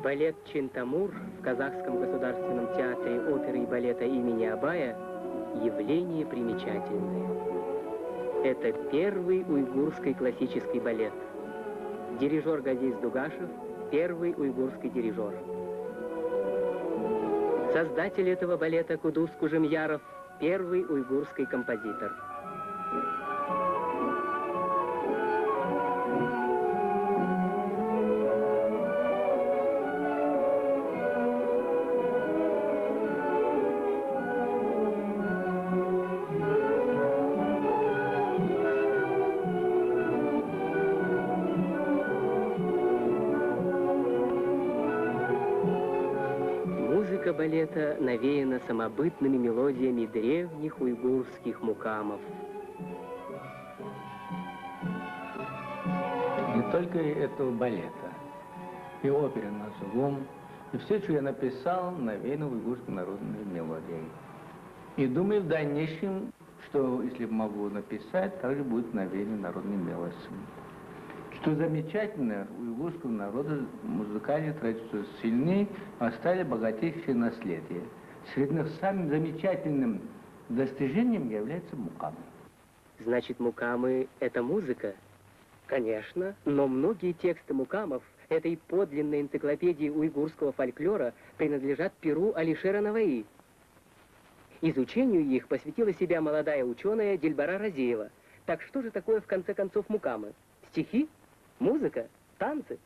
Балет «Чинтамур» в Казахском государственном театре оперы и балета имени Абая – явление примечательное. Это первый уйгурский классический балет. Дирижер Газиз Дугашев – первый уйгурский дирижер. Создатель этого балета Кудус Кужемьяров – первый уйгурский композитор. Музыка балета навеяна самобытными мелодиями древних уйгурских мукамов. Не только этого балета, и оперы на Сугум, и все, что я написал, навеяно уйгурской народной мелодией. И думаю в дальнейшем, что если могу написать, также будет навеяно народной мелодией. Что замечательно, у уйгурского народа музыкальные традиции сильны, оставили богатейшее наследие. Среди самым замечательным достижением является мукамы. Значит, мукамы – это музыка? Конечно, но многие тексты мукамов, этой подлинной энциклопедии уйгурского фольклора, принадлежат перу Алишера Наваи. Изучению их посвятила себя молодая ученая Дильбара Разеева. Так что же такое в конце концов мукамы? Стихи? Музыка? Танцы?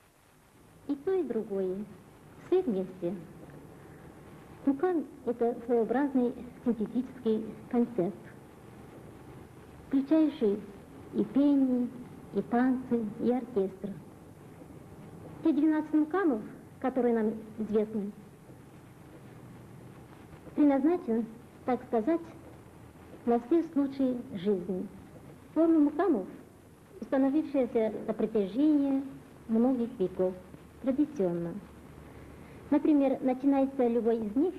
И то, и другое. Все вместе. Мукам – это своеобразный синтетический концерт, включающий и пение, и танцы, и оркестр. Те 12 мукамов, которые нам известны, предназначены, так сказать, на все случаи жизни. Форма мукамов, установившаяся на протяжении многих веков, традиционно. Например, начинается любой из них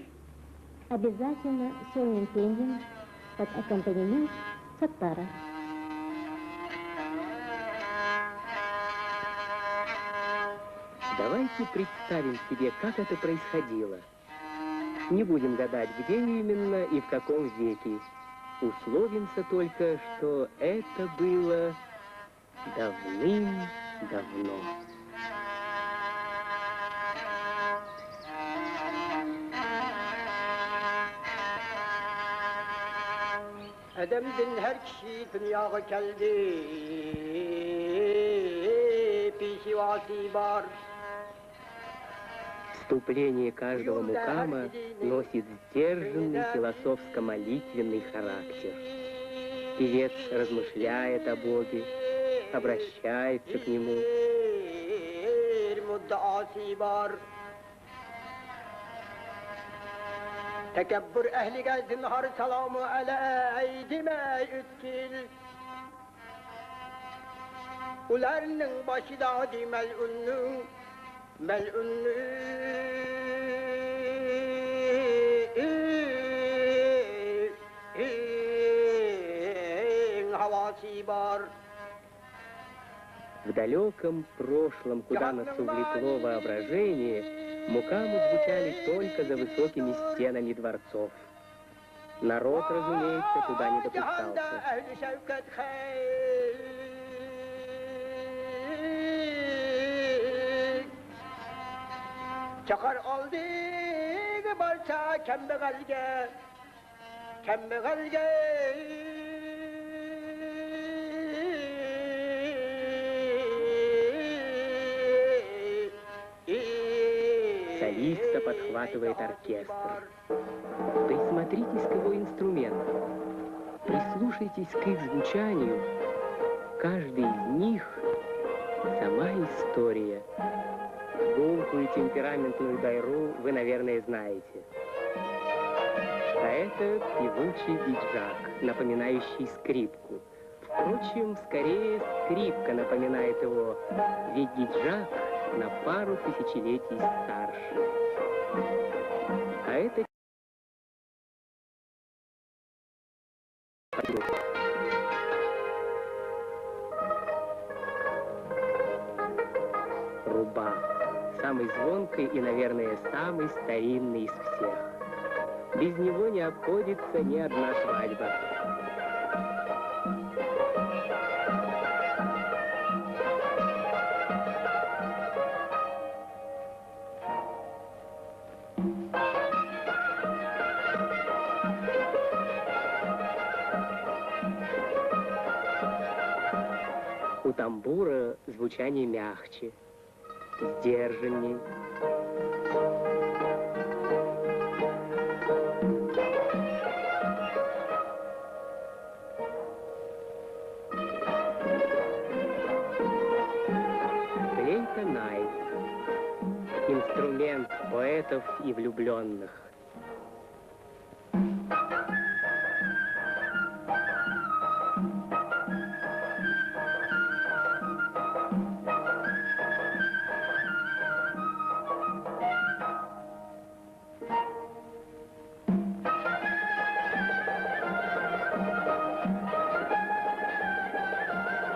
обязательно сольным пением под аккомпанемент саттара. Давайте представим себе, как это происходило. Не будем гадать, где именно и в каком веке. Условимся только, что это было давным-давно. Edemdin her kişi dünyaya geldi, pişivasi bar. Вступление каждого мукама носит сдержанный философско-молитвенный характер. Певец размышляет о Боге, обращается к Нему. Tekebbür ehlige zinhar selamu aleydime ütkil. Ularının başı da di mel'unnu, havası var. В далеком прошлом, куда нас увлекло воображение, мукамы звучали только за высокими стенами дворцов. Народ, разумеется, туда не допускался. Çakar aldı barça kembegalge, kembegalge. Солиста подхватывает оркестр. Присмотритесь к его инструментам. Прислушайтесь к их звучанию. Каждый из них — сама история. Гулкую и темпераментную дайру вы, наверное, знаете. А это певучий диджак, напоминающий скрипку. Впрочем, скорее скрипка напоминает его, ведь диджак на пару тысячелетий старше. А это труба. Самый звонкий и, наверное, самый старинный из всех. Без него не обходится ни одна свадьба. У тамбура звучание мягче, сдержанней. Флейта Найт. Инструмент поэтов и влюбленных.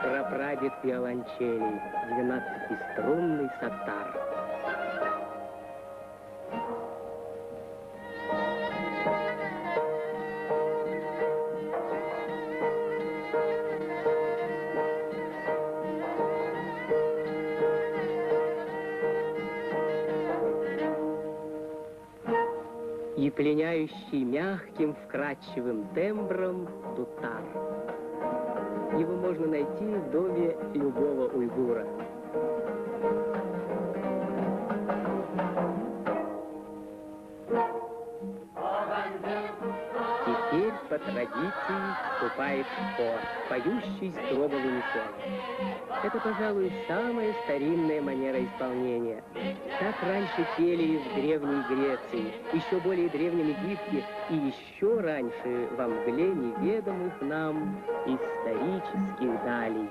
Прапрадед виолончелей, 12-струнный сатар. И пленяющий мягким вкрадчивым тембром дутар. Его можно найти в доме любого уйгура. Теперь по традиции вступает хор, поющий строба в унисон. Это, пожалуй, самая старинная манера исполнения. Так раньше пели в Древней Греции, еще более Древнем Египте и еще раньше во мгле неведомых нам исторических далей.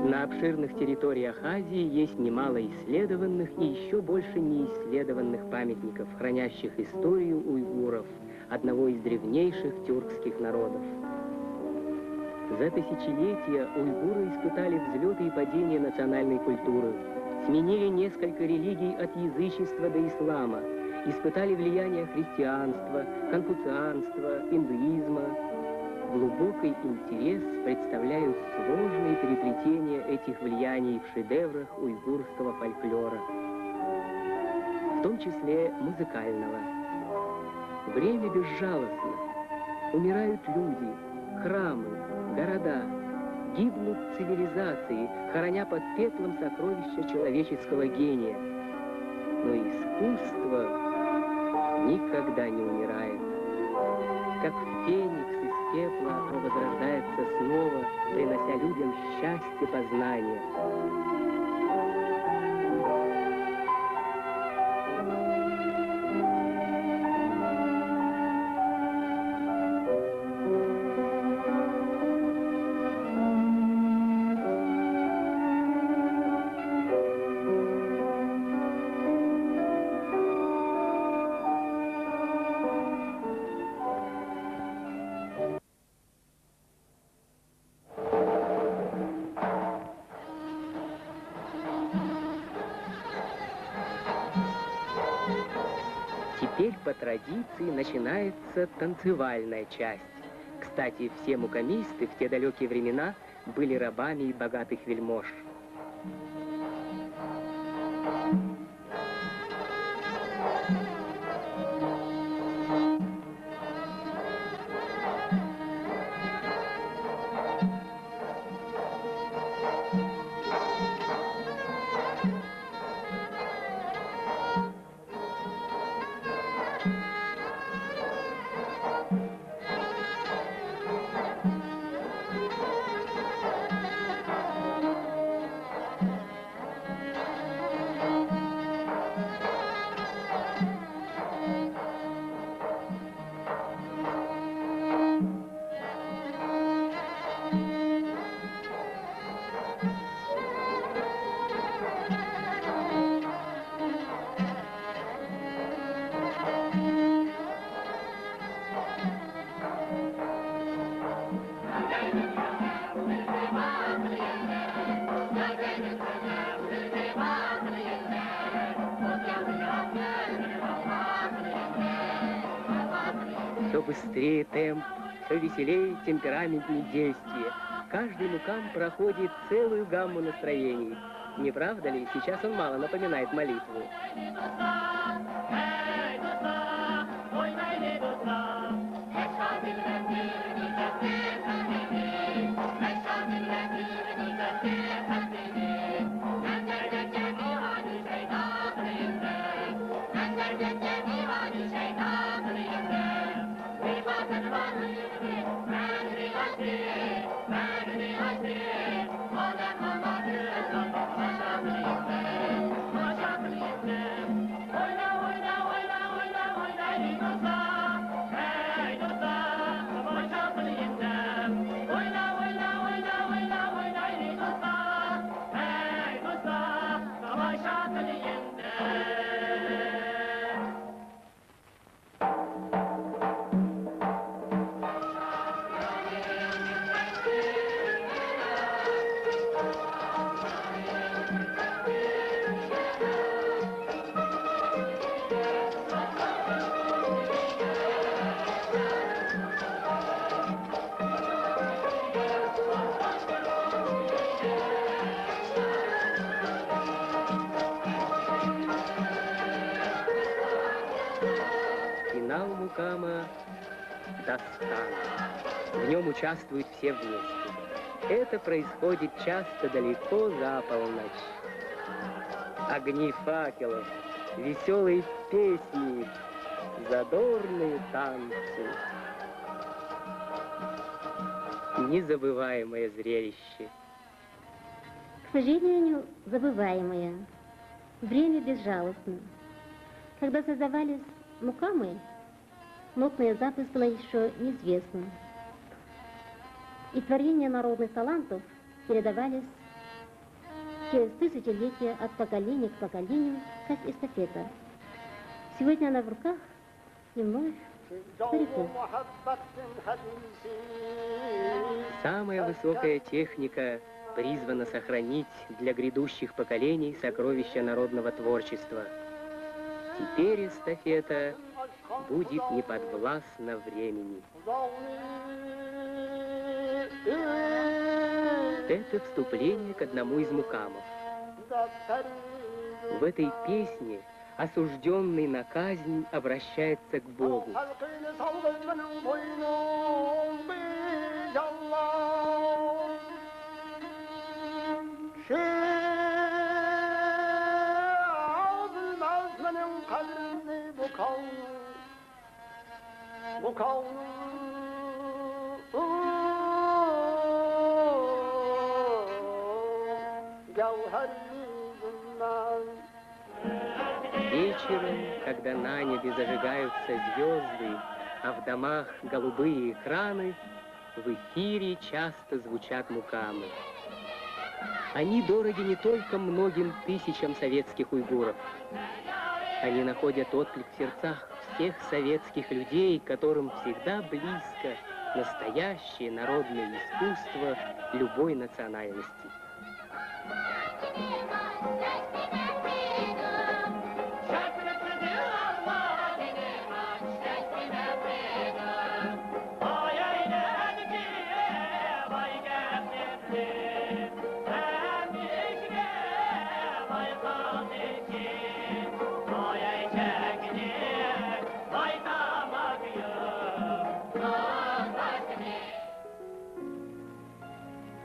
На обширных территориях Азии есть немало исследованных и еще больше неисследованных памятников, хранящих историю уйгуров, одного из древнейших тюркских народов. За тысячелетия уйгуры испытали взлеты и падения национальной культуры, сменили несколько религий от язычества до ислама, испытали влияние христианства, конфуцианства, индуизма. Глубокий интерес представляют сложные переплетения этих влияний в шедеврах уйгурского фольклора, в том числе музыкального. Время безжалостно. Умирают люди, храмы, города, гибнут цивилизации, хороня под пеплом сокровища человеческого гения. Но искусство никогда не умирает. Как феникс из пепла оно возрождается снова, принося людям счастье познания. Теперь по традиции начинается танцевальная часть. Кстати, все мукамисты в те далекие времена были рабами богатых вельмож. быстрее темп, то веселее темпераментнее действие. Каждый мукам проходит целую гамму настроений. Не правда ли, сейчас он мало напоминает молитву? Финал мукама «Дастан». В нем участвуют все вместе. Это происходит часто далеко за полночь. Огни факелов, веселые песни, задорные танцы. Незабываемое зрелище. К сожалению, забываемое. Время безжалостно. Когда создавались мукамы, нотный запись было еще неизвестно. И творения народных талантов передавались через тысячелетия от поколения к поколению, как эстафета. Сегодня она в руках и вновь стариков. Самая высокая техника призвана сохранить для грядущих поколений сокровища народного творчества. Теперь эстафета будет неподвластна времени. Это вступление к одному из мукамов. В этой песне осужденный на казнь обращается к Богу. Вечером, когда на небе зажигаются звезды, а в домах голубые экраны, в эфире часто звучат мукамы. Они дороги не только многим тысячам советских уйгуров. Они находят отклик в сердцах всех советских людей, которым всегда близко настоящее народное искусство любой национальности.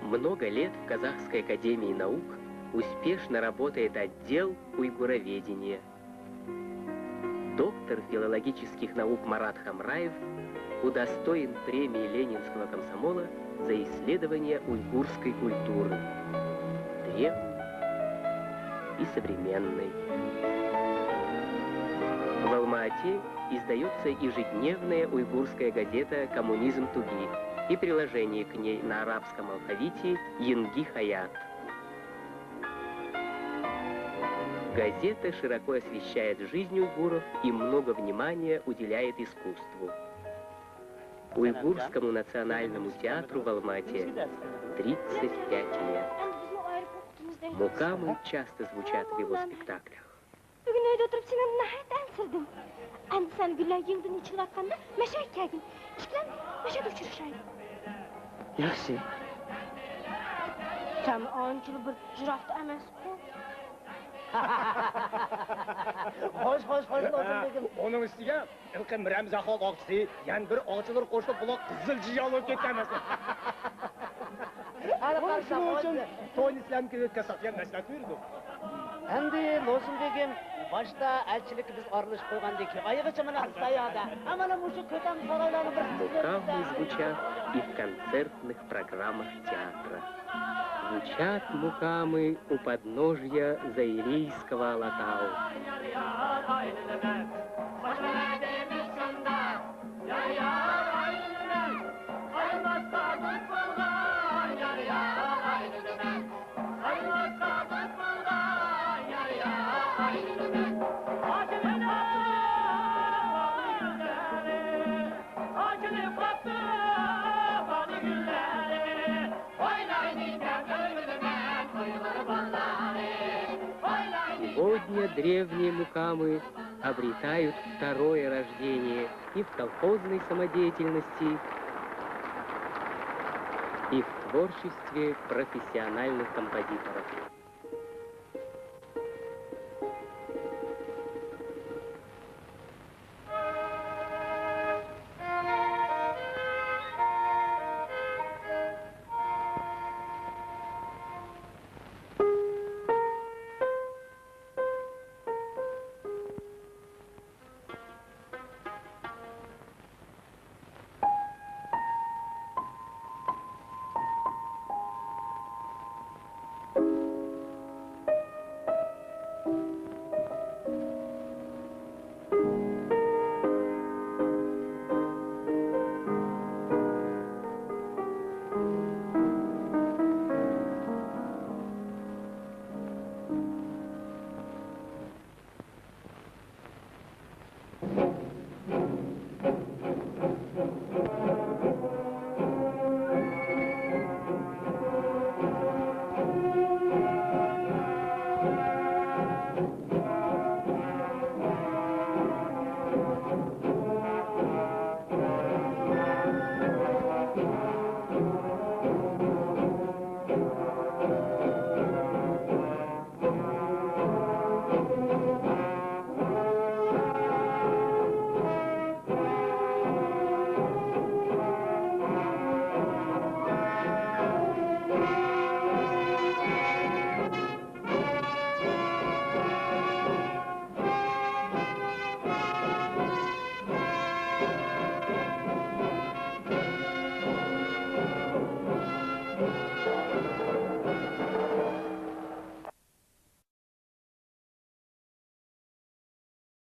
Много лет в Казахской академии наук успешно работает отдел уйгуроведения. Доктор филологических наук Марат Хамраев удостоен премии Ленинского комсомола за исследование уйгурской культуры, древней и современной. В Алма-Ате издается ежедневная уйгурская газета «Коммунизм Туги» и приложение к ней на арабском алфавите «Янги Хаят». Газета широко освещает жизнь уйгуров и много внимания уделяет искусству. Уйгурскому национальному театру в Алма-Ате 35 лет. Мукамы часто звучат в его спектаклях. Bugün öyle oturup seni nahayet ensirdim. Endi sen güller yıldın içine atkanda meşe kelgin. İşte meşe uçuruşayım. Yaxshi. Sen ancılı bir jirafta emes bu. Hoş Lozim begim. Onun üstüge ilki Miram Zahol oqchisi, yani bir oqchilar qo'shilib buloq qizil jiyol bo'lib ketgan emas. Shuning uchun to'yni sizlarniki o'tkazsak ham maslahat berdim. Endi Lozim begim, boshda elchilik biz aralashib qo'ygandik. Oygacha mana istayoda. Mana shu ko'tam saroylarni bir Мукамы звучат и в концертных программах театра. Звучат мукамы у подножья Заирийского Алатау. Сегодня древние мукамы обретают второе рождение и в колхозной самодеятельности, и в творчестве профессиональных композиторов.